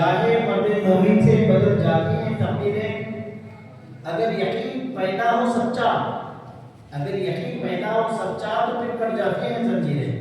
چاہے مرد مومن سے بدل جاتی ہیں تقدیریں، اگر یقین پیدا ہو سچا، اگر یقین پیدا ہو سچا تو پھر کٹ جاتی ہیں زنجیریں۔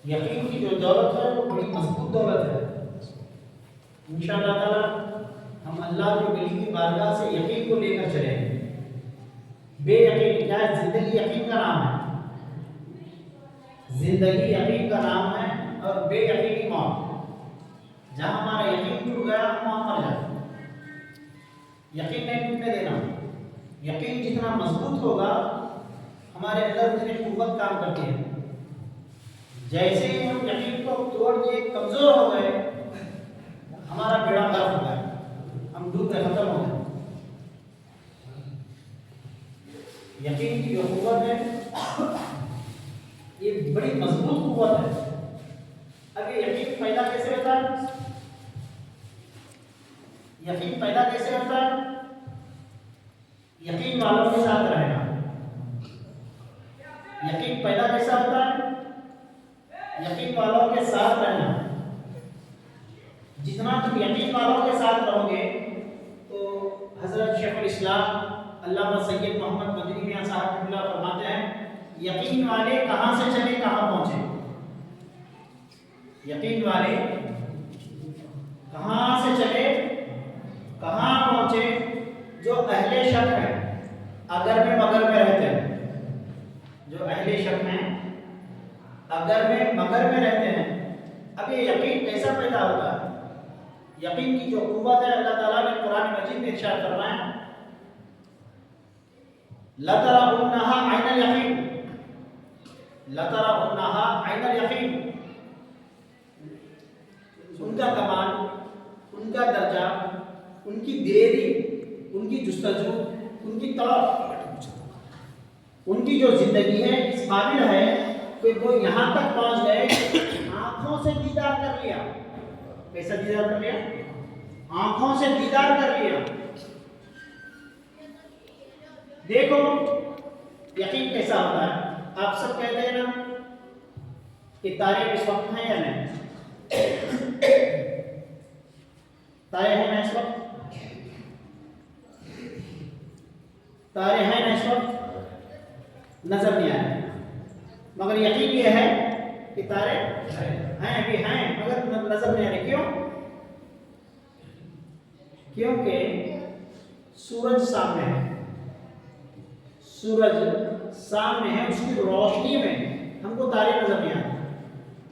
یقین کی جو دولت ہے وہ بڑی مضبوط دولت ہے۔ انشاءاللہ تعالی ہم اللہ کے ولی کی بارگاہ سے یقین کو لے کر چلیں گے۔ بے یقین کیا ہے؟ زندگی یقین کا نام ہے، زندگی یقین کا نام ہے، اور بے یقینی موت۔ جہاں ہمارا یقین ٹوٹ گیا ہم وہاں مر جاتے ہیں۔ یقین نہیں ٹوٹنے دینا۔ یقین جتنا مضبوط ہوگا ہمارے اندر اتنی قوت کام کرتی ہے۔ جیسے ہی ہم یقین کو توڑ کے کمزور ہو گئے ہمارا بیڑا غرق ہو گیا، ہم ڈوب کے ختم ہو گئے۔ یقین کی جو قوت ہے یہ بڑی مضبوط قوت ہے۔ اب یہ یقین پیدا کیسے ہوتا ہے؟ یقین پیدا کیسے ہوتا ہے؟ یقین والوں کے ساتھ رہنا۔ یقین پیدا کیسا ہوتا ہے؟ یقین والوں کے ساتھ رہنا۔ جتنا تم یقین والوں کے ساتھ رہو گے تو حضرت شیخ الاسلام علامہ سید محمد مدنی میاں صاحب اللہ فرماتے ہیں یقین والے کہاں سے چلے کہاں پہنچے۔ یقین والے کہاں سے چلے کہاں پہنچے؟ جو اہل شک ہیں اگر میں مگر میں رہتے ہیں، جو اہل شک ہیں اگر میں مگر میں رہتے ہیں۔ اب یہ یقین کیسا پیدا ہوتا ہے؟ یقین کی جو قوت ہے اللہ تعالیٰ نے قرآن مجید میں ارشاد فرمایا لَتَرَوُنَّهَا عَيْنَ الْيَقِينِ، لَتَرَوُنَّهَا عَيْنَ الْيَقِينِ۔ ان کا کمال، ان کا درجہ، ان کی دلیری، ان کی جستجو، ان کی طلب، ان کی جو زندگی ہے اس قابل ہے کہ وہ یہاں تک پہنچ گئے آنکھوں سے دیدار کر لیا۔ کیسا دیدار کر لیا؟ آنکھوں سے دیدار کر لیا۔ دیکھو یقین کیسا ہوتا ہے۔ آپ سب کہتے ہیں نا کہ تارے اس وقت ہیں یا نہیں؟ تارے ہیں نا اس وقت؟ تارے ہیں نا اس وقت؟ نظر نہیں آئے، مگر یقین یہ ہے کہ تارے ہیں، ابھی ہیں مگر نظر نہیں آ رہے۔ کیوں؟ کیونکہ سورج سامنے ہے، سورج سامنے ہے، اس کی روشنی میں ہم کو تارے نظر نہیں آتے۔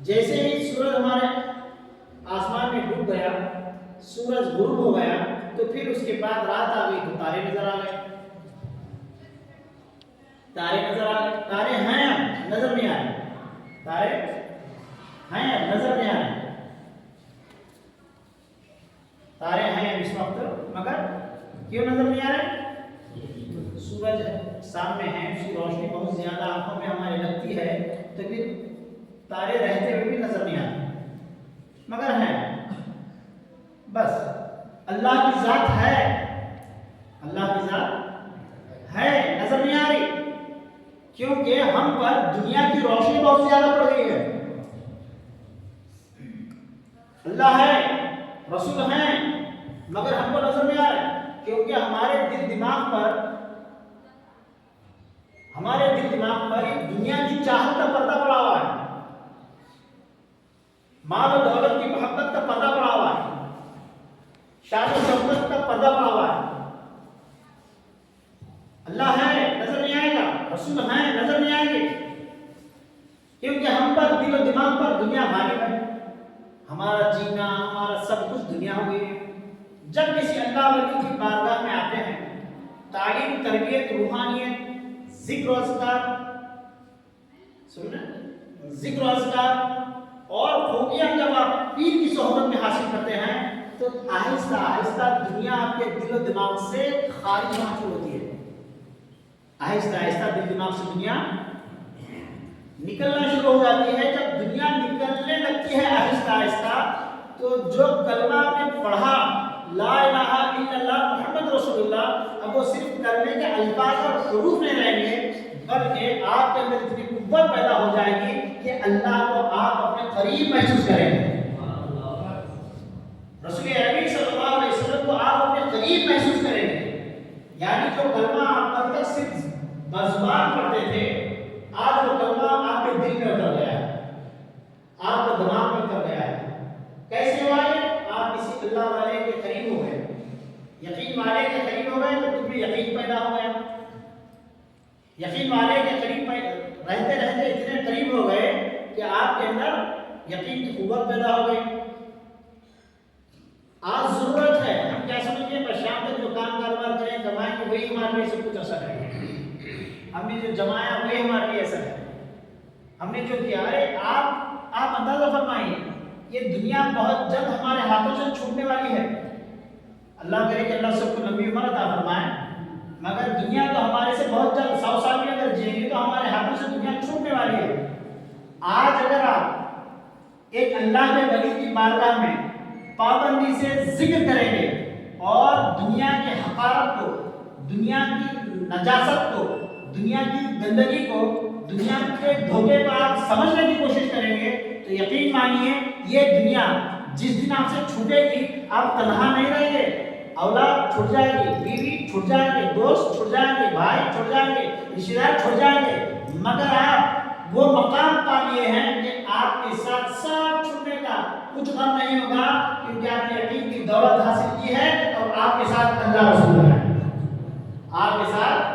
جیسے ہی سورج ہمارے آسمان میں ڈوب گیا، سورج غروب ہو گیا، تو پھر اس کے بعد رات آ گئی تو تارے نظر آ گئے۔ تارے نظر آ گئے، تارے ہیں نظر نہیں آ رہے، تارے ہیں نظر نہیں آ رہے، تارے ہیں اس وقت مگر کیوں نظر نہیں آ رہے؟ سورج سامنے ہے، اس کی روشنی بہت زیادہ آنکھوں میں ہمارے لگتی ہے، تو پھر تارے رہتے ہوئے بھی نظر نہیں آتے مگر ہیں۔ بس اللہ کی ذات ہے، اللہ کی ذات ہے، نظر نہیں آ رہی، کیونکہ ہم پر دنیا کی روشنی بہت زیادہ پڑ گئی ہے۔ اللہ ہے، رسول ہیں، مگر ہم کو نظر نہیں آ رہا کیونکہ ہمارے دل دماغ پر دنیا کی چاہت کا پردہ پڑا ہوا ہے، مال و دولت کی محبت کا پردہ پڑا ہوا ہے، شان و شوکت کا پردہ پڑا ہوا ہے۔ اللہ ہے، نظر نہیں آئے گا، رسول ہیں، نظر نہیں آئیں گے، کیونکہ ہم پر دل و دماغ پر دنیا غالب ہے، ہمارا جینا، ہمارا سب کچھ دنیا ہو گئی ہے۔ جب کسی اللہ ولی کی بارگاہ میں آتے ہیں، تعلیم، تربیت، روحانیت، ذکر و اذکار، سننا ذکر و اذکار اور خوبیاں جب آپ پیر کی صحبت میں حاصل کرتے ہیں تو آہستہ آہستہ دنیا آپ کے دل و دماغ سے خارج ہونا شروع ہوتی ہے۔ آہستہ آہستہ دل دماغ سے دنیا نکلنا شروع ہو جاتی ہے۔ جب دنیا نکلنے لگتی ہے آہستہ آہستہ تو جو کلمہ آپ نے پڑھا لا الہ الا اللہ محمد رسول اللہ، اب وہ صرف کلمے کے الفاظ اور حروف نہیں رہیں گے بلکہ آپ کے اندر اتنی قوت پیدا ہو جائے گی کہ اللہ کو آپ اپنے قریب محسوس کریں گے۔ اللہ والے کے قریب ہو گئے، یقین والے کے قریب ہو گئے تو تم میں یقین پیدا ہو گیا، یقین والے کے قریب رہتے رہتے اتنے قریب ہو گئے کہ آپ کے اندر یقین کی قوت پیدا ہو گئی۔ آج ضرورت ہے، ہم کیا سمجھیں کہ شام تک جو کام کاروبار کریں کمائیں گے وہی ہمارے لیے سب کچھ اثر ہے، ہم نے جو جمایا وہی ہمارے لیے اثر ہے، ہم نے جو کیا ہے۔ آپ اندازہ فرمائیے یہ دنیا بہت جلد ہمارے ہاتھوں سے چھوٹنے والی ہے، اللہ کرے کہ اللہ سب کو لمبی عمر عطا فرمائے، مگر دنیا تو ہمارے سے بہت جلد 100 سال میں اگر جئیں گے تو ہمارے ہاتھوں سے دنیا چھوٹنے والی ہے۔ آج اگر آپ ایک اللہ کے ولی کی بارگاہ میں پابندی سے ذکر کریں گے اور دنیا کے حقارت کو، دنیا کی نجاست کو، دنیا کی گندگی کو، دنیا کے دھوکے کو آپ سمجھنے کی کوشش کریں گے تو یقین مانیے یہ دنیا جس دن آپ سے چھوٹے گی آپ تنہا نہیں رہیں گے، اولاد چھوٹ جائے گی، بیوی چھوٹ جائیں گے، دوست چھوٹ جائیں گے، بھائی چھوٹ جائیں گے، رشتے دار چھوٹ جائیں گے، مگر آپ وہ مقام پا لیے ہیں کہ آپ کے ساتھ سب چھوٹنے کا کچھ غم نہیں ہوگا، کیونکہ آپ نے یقین کی دولت حاصل کی ہے اور آپ کے ساتھ اللہ رسول ہے، آپ کے ساتھ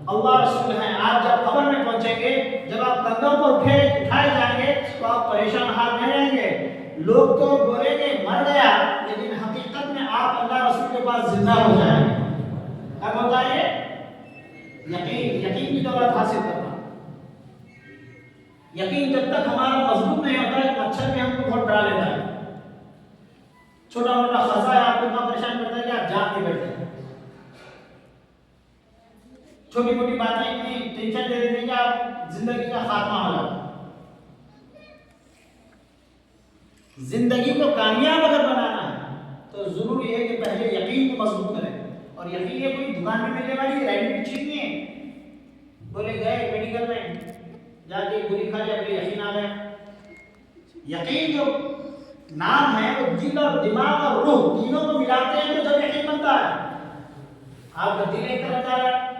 اللہ رسول ہیں۔ آپ جب قبر میں پہنچیں گے، جب آپ کندھوں پر اٹھائے جائیں گے تو آپ پریشان حال نہیں رہیں گے، لوگ تو بولیں گے مر گیا، لیکن حقیقت میں آپ اللہ رسول کے پاس زندہ ہو جائیں گے۔ کب ہوتا ہے یقین کی دولت حاصل کرنا۔ یقین جب تک ہمارا مضبوط نہیں ہوتا ہے، مچھر بھی ہم کو بہت ڈرا لیتا ہے، چھوٹا موٹا خزہ ہے آپ کو اتنا پریشان کرتا ہے کہ آپ جاگ کے بیٹھتے ہیں، چھوٹی موٹی باتیں اتنی ٹینشن دے دیتے ہیں کہ آپ زندگی کا خاتمہ ہو جاتا ہے۔ زندگی کو کامیاب اگر بنانا ہے تو ضروری ہے کہ پہلے یقین کو مضبوط کریں، اور یقین یہ کوئی دکان میں ملنے والی ریڈی میڈ چیز نہیں ہے، بولے گئے میڈیکل میں جا کے گولی کھا لیا پھر یقین آ گیا۔ یقین جو نام ہے وہ دل اور دماغ اور روح تینوں کو ملاتے ہیں تو جب یقین بنتا ہے۔ آپ کا دل ایک طرف جا رہا ہے،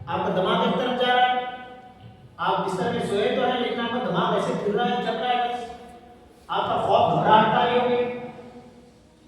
آپ کا دماغ ایک طرف جا رہا ہے، آپ بستر میں سوئے تو ہیں لیکن آپ کا دماغ ایسے پھر رہا ہے، چل رہا ہے، آپ کا خوف گھبراہٹ تاری ہو گئی،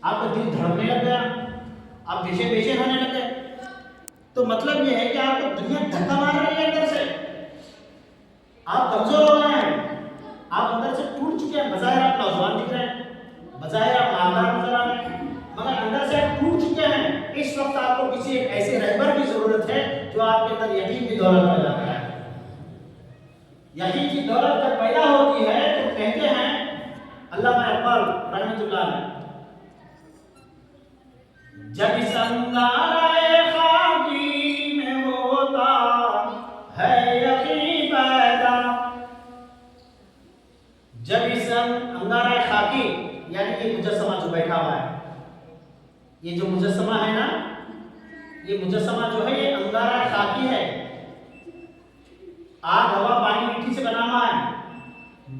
آپ کا دل دھڑکنے لگ گیا، آپ بے چین ہونے لگ گئے، تو مطلب یہ ہے کہ آپ کو دنیا دھکا مار رہی ہے اندر سے، آپ کمزور ہو گئے ہیں، آپ اندر سے ٹوٹ چکے ہیں۔ بظاہر آپ نوجوان دکھ رہے ہیں، بظاہر آپ مالدار نظر آ رہے ہیں، مگر اندر سے آپ ٹوٹ چکے ہیں۔ اس وقت آپ کو کسی ایک ایسے رہبر کی ضرورت ہے جو آپ کے اندر یقین کی دولت پیدا کرائے۔ یقین کی دولت جب پیدا ہوتی ہے تو کہتے ہیں علامہ اقبال رحمۃ اللہ علیہ، جب اس انگارۂ خاکی میں ہوتا ہے یقین پیدا، جب اس انگارۂ خاکی یعنی یہ مجسمہ جو بیٹھا ہوا ہے، یہ جو مجسمہ ہے نا، یہ مجسمہ جو ہے یہ انگارۂ خاکی ہے، آگ ہوا پانی مٹی سے بنا ہوا ہے۔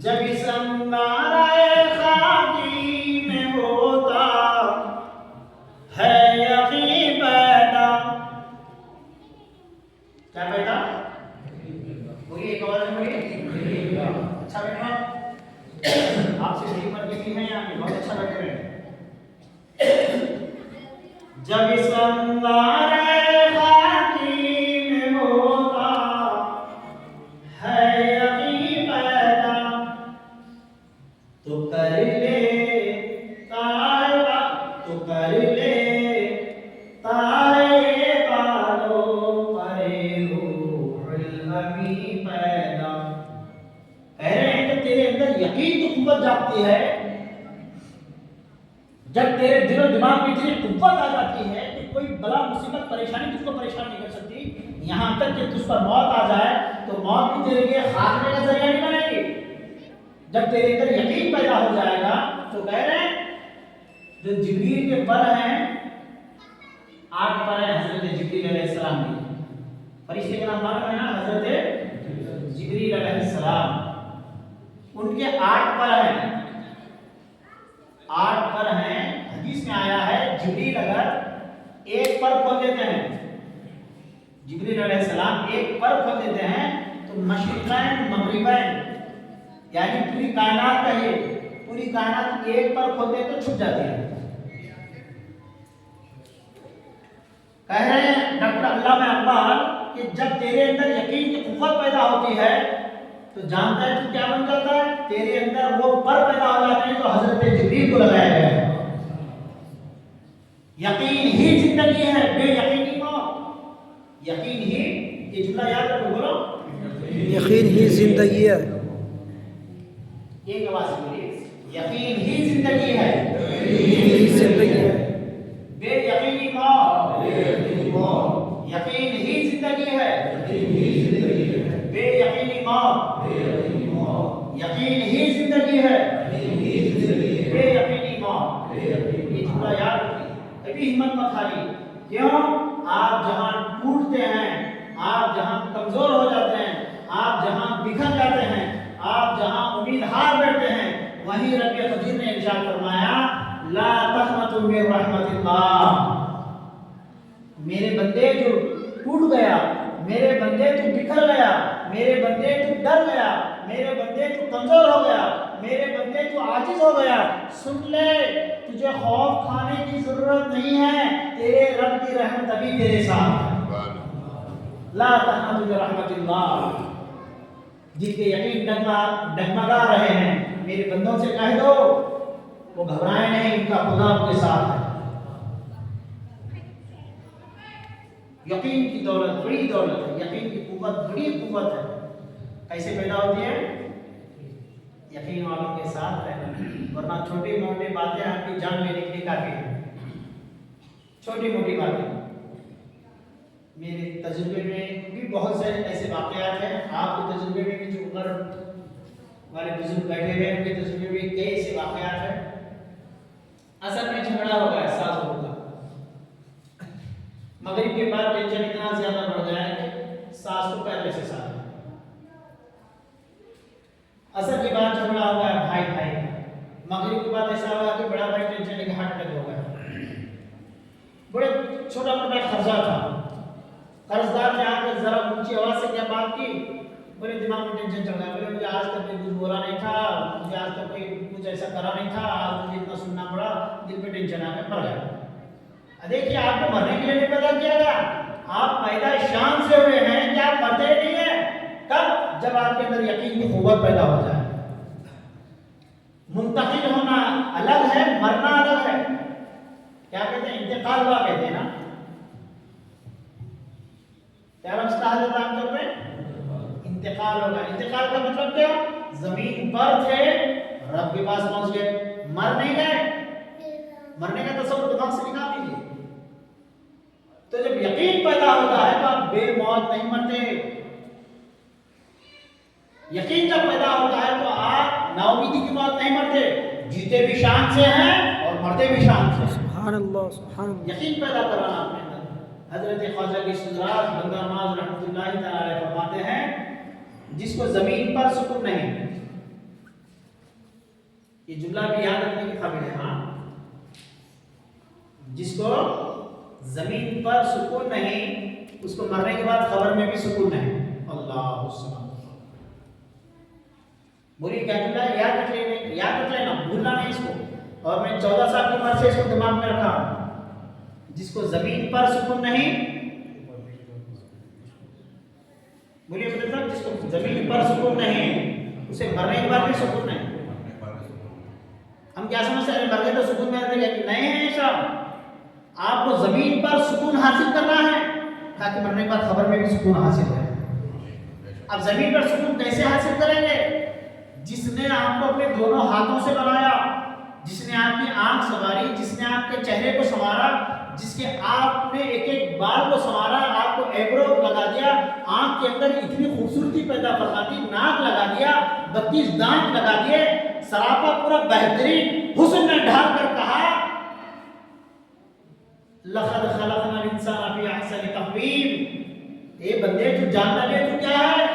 جب اس انگارۂ خاکی میں ہوتا ہے یقین پیدا، کیا پیدا؟ بولیے ایک آواز میں بولیے، اچھا بیٹھا، آپ سے بڑی عمر کی ہیں یہاں پہ، بہت اچھا بیٹھے رہے۔ جب اس انگارۂ خاکی میں ہوتا ہے یقین پیدا، تو کر لے تارے، تو کر لے تارے بالوں پر روح الامین پیدا۔ کہہ رہے ہیں کہ تیرے اندر یقین کی قوت جاگتی ہے، جب تیرے دل و دماغ میں اتنی قوت آ جاتی ہے کہ کوئی بلا مصیبت پریشانی تجھ کو پریشان نہیں کر سکتی، یہاں تک کہ تجھ پر موت آ جائے تو موت بھی تیرے لیے خاتمے کا ذریعہ نہیں بنے گی۔ جب تیرے اندر یقین پیدا ہو جائے گا تو کہہ رہے ہیں جو جبریل کے پر ہیں، 8 پر ہیں حضرت جبریل علیہ السلام کی، فرشتے کا نام معلوم ہے نا، حضرت جبریل علیہ السلام، ان کے 8 پر ہیں، 8 پر ہیں۔ حدیث میں آیا ہے جبریل اگر ایک پر کھول دیتے ہیں، جبریل علیہ السلام ایک پر کھول دیتے ہیں تو مشرقین مغربین یعنی پوری کائنات کا یہ پوری کائنات ایک پر کھول دے تو چھپ جاتی ہے، کہہ رہے ہیں ڈاکٹر علامہ اقبال کہ جب تیرے اندر یقین کی قوت پیدا ہوتی ہے تو جانتا ہے تو کیا بن جاتا ہے؟ تیرے اندر وہ پر پیدا ہو جاتے ہیں جو حضرت جبریل کو لگایا گیا ہے. یقین ہی زندگی ہے، بے یقینی موت. یقین ہی، یہ جملہ یاد رکھو، بولو یقین ہی زندگی ہے. ایک آواز سے بولیے، یقین ہی زندگی ہے، یقین ہی زندگی ہے. بے یقینی موت. یقین ہی زندگی ہے، بے یقینی موت. یقین ہی زندگی ہے، بے یقینی موت. یہ جملہ یاد رکھیے، کبھی ہمت مت ہاری. کیوں؟ آپ جہاں ٹوٹتے ہیں، آپ جہاں کمزور ہو جاتے ہیں، آپ جہاں بکھر جاتے ہیں، آپ جہاں امید ہار بیٹھتے ہیں، وہیں رب قدیر نے ارشاد فرمایا لا تقنطوا من رحمت اللہ. میرے بندے جو ٹوٹ گیا، میرے بندے تو بکھر گیا، میرے بندے تو ڈر گیا، میرے بندے تو کمزور ہو گیا، میرے بندے تو عاجز ہو گیا، سن لے تجھے خوف کھانے کی ضرورت نہیں ہے، تیرے رب کی رحمت ابھی تیرے ساتھ ہے. لا تقنطوا من رحمت اللہ. جن کے یقین ڈگمگا رہے ہیں، میرے بندوں سے کہہ دو وہ گھبرائیں نہیں، ان کا خدا ان کے ساتھ ہے. یقین کی دولت بڑی دولت ہے، یقین کی قوت بڑی قوت ہے. کیسے پیدا ہوتی ہے؟ یقین والوں کے ساتھ رہنا. ورنہ چھوٹی موٹی باتیں آپ کی جان لینے کے لیے کافی ہیں. چھوٹی موٹی باتیں. میرے تجربے میں بھی بہت سے ایسے واقعات ہیں، آپ کے تجربے میں بھی جو عمر والے بزرگ بیٹھے ہوئے ہیں ان کے تجربے میں کئی ایسے واقعات ہیں. اصل میں جھگڑا ہو گیا ساسوں کا. مغرب کے بعد ٹینشن اتنا زیادہ بڑھ گیا ہے کہ ساس کو پہلے سے ساتھ. اصل کے بعد جھگڑا ہوا ہے بھائی بھائی کا. مغرب کے بعد ایسا ہوا کہ بڑا بھائی ٹینشن لے کے ہارٹ اٹیک ہو گیا. بڑے چھوٹا موٹا قرضہ تھا، قرضدار نے آ کر ذرا اونچی آواز سے کیا بات کی، بڑے دماغ میں ٹینشن چل رہا ہے. بولے مجھے آج تک کوئی کچھ بولا نہیں تھا، مجھے آج تک کوئی کچھ ایسا کرا نہیں تھا، آج مجھے اتنا سننا پڑا، دل پہ ٹینشن آ گیا، مر گیا. دیکھیے آپ کو مرنے کے لیے نہیں پیدا کیا گیا، آپ پیدا شان سے ہوئے ہیں کہ آپ مرتے نہیں ہیں. کب؟ جب آپ کے اندر یقین کی قوت پیدا ہو جائے. منتقل ہونا الگ ہے، مرنا الگ ہے. کیا کہتے ہیں؟ انتقال ہوا کہتے ہیں نا. کیا لفظ کہا جاتا ہے عام طور پہ؟ انتقال ہوگا. انتقال کا مطلب کیا؟ زمین پر تھے، رب کے پاس پہنچ گئے، مر نہیں گئے. مرنے کا تصور دماغ سے نکال دیجیے. تو جب یقین پیدا ہوتا ہے تو آپ بے موت نہیں مرتے. یقین جب پیدا ہوتا ہے تو آپ نا امیدی کی موت نہیں مرتے، جیتے بھی شان سے ہیں اور مرتے بھی شان سے. سبحان اللہ، سبحان اللہ. یقین پیدا کرانا اپنے اندر. حضرت خواجہ کی سدرات بندہ نواز رحمۃ اللہ تعالی فرماتے ہیں جس کو زمین پر سکون نہیں، یہ جملہ بھی یاد رکھنے کی قابل ہے. ہاں، جس کو زمین پر سکون نہیں، اس کو مرنے کے بعد قبر میں بھی سکون نہیں. اللہ الصمد. بولیے کیا جملہ ہے؟ یاد رکھ لینا، بھولنا نہیں اس کو. اور میں 14 سال کی عمر سے اس کو دماغ میں رکھا. جس کو زمین پر سکون نہیں، بولیے مطلب جس کو زمین پر سکون نہیں اسے مرنے کے بعد بھی سکون نہیں. ہم کیا سمجھتے ہیں مرنے تو سکون میں رہتے ہیں؟ نہیں ہے ایسا. آپ کو زمین پر سکون حاصل کرنا ہے تاکہ مرنے کے بعد خبر میں بھی سکون حاصل ہو. اب زمین پر سکون کیسے حاصل کریں گے؟ جس نے آپ کو اپنے دونوں ہاتھوں سے بنایا، جس نے آپ کی آنکھ سنواری، جس نے آپ کے چہرے کو سنوارا، جس کے آپ نے ایک ایک بال کو سنوارا، آپ کو ایبرو لگا دیا، آنکھ کے اندر اتنی خوبصورتی پیدا فرما دی، ناک لگا دیا، 32 دانت لگا دیے، سراپا پورا بہترین حسن میں ڈھال کر کہا لقد خلقنا الانسان فی احسن تقویم. اے بندے تو جاننا لے تو کیا ہے؟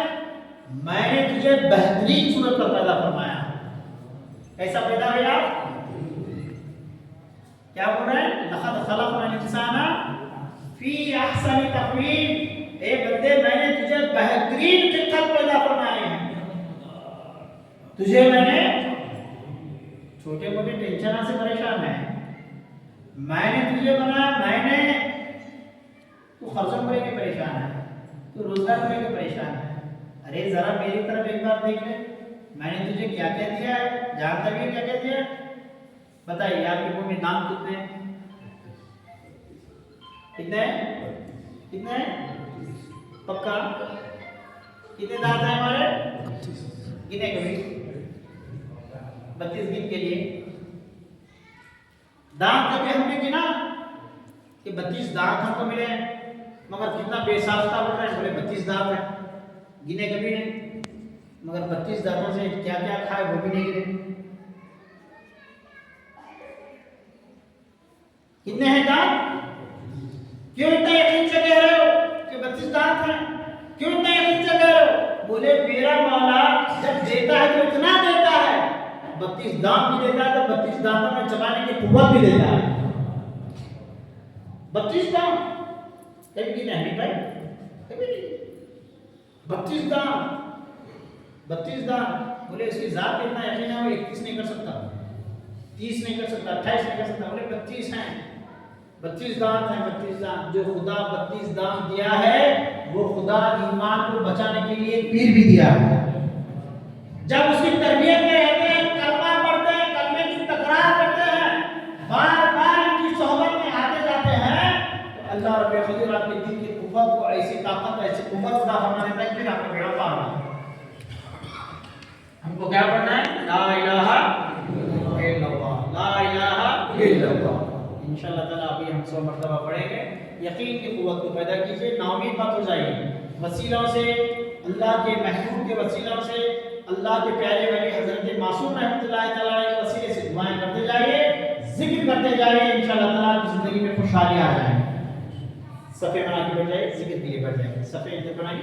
میں نے تجھے بہترین صورت پر پیدا فرمایا. کیسا پیدا ہوا؟ کیا بول رہے ہیں؟ لقد خلقنا الانسان فی احسن تقویم. اے بندے میں نے تجھے بہترین خلقت پیدا فرمائے ہیں. تجھے میں نے چھوٹے موٹے ٹینشن سے پریشان ہے، میں نے تجھے بنایا، میں نے تو خرچوں کو لے کے پریشان ہے، تو روزگار کو لے کے پریشان ہے. ارے ذرا میری طرف ایک بار دیکھ لے، میں نے تجھے کیا کیا دیا ہے، جانتا بھی ہے کیا کیا دیا ہے؟ بتائیے آپ کے منہ میں دام کتنے ہیں؟ کتنے ہیں؟ کتنے ہیں؟ پکا کتنے دانت ہیں ہمارے؟ گنے کبھی 32 گن کے لیے دانت کبھی ہم نے گنا کہ 32 دانت ہم کو ملے ہیں، مگر کتنا بے ساختہ بن رہے ہیں، بولے 32 دانت ہیں. گنے کبھی نہیں، مگر 32 دانتوں سے کیا کیا کھائے وہ بھی نہیں گنے. کتنے ہیں دانت؟ کیوں اتنا یقین سے کہہ رہے ہو کہ 32 دانت ہیں؟ کیوں اتنا یقین سے کہہ رہے ہو؟ بولے میرا مولا جب دیتا ہے تو اتنا دیتا ہے، 32 دانت بھی دیتا ہے تو 32 دانتوں میں چبانے کی قوت بھی دیتا ہے. 32 دانت کبھی گنے ہیں بھائی؟ کبھی نہیں. 32 دانت بولے اس کی ذات پہ اتنا یقین ہے وہ 31 نہیں کر سکتا، 30 نہیں کر سکتا، 28 نہیں کر سکتا. بولے 32 ہیں، 32 دانت ہیں. 32 دانت جو خدا 32 دانت دیا ہے وہ خدا ایمان کو بچانے کے لیے ایک پیر بھی دیا ہے. جب اس کی تربیت میں رہتے ہیں، کلمہ پڑھتے ہیں، کلمے کی تکرار کرتے ہیں، بار بار ان کی صحبت میں آتے جاتے ہیں، تو اللہ رب العزت آپ کے دل کی قوت کو ایسی طاقت ایسی قوت عطا فرما دیتا ہے کہ آپ کا بیڑا پار ہو. ہم کو کیا پڑھنا ہے؟ لا الہ الا اللہ، لا الہ الا اللہ. انشاءاللہ تعالیٰ ابھی ہم 100 مرتبہ پڑھیں گے. یقین کی قوت کو پیدا کیجیے، ناامید مت ہو جائیے. وسیلوں سے، اللہ کے محبوب کے وسیلوں سے، اللہ کے پیارے ولی حضرت معصوم رحمۃ اللہ تعالیٰ علیہ کے وسیلے سے دعائیں کرتے جائیے، ذکر کرتے جائیے. انشاءاللہ تعالیٰ آپ کی زندگی میں خوشحالی آ جائے. صفحے بنا کے بیٹھ جائیے، ذکر کے لیے بیٹھ جائیے. صفحے بنائیے.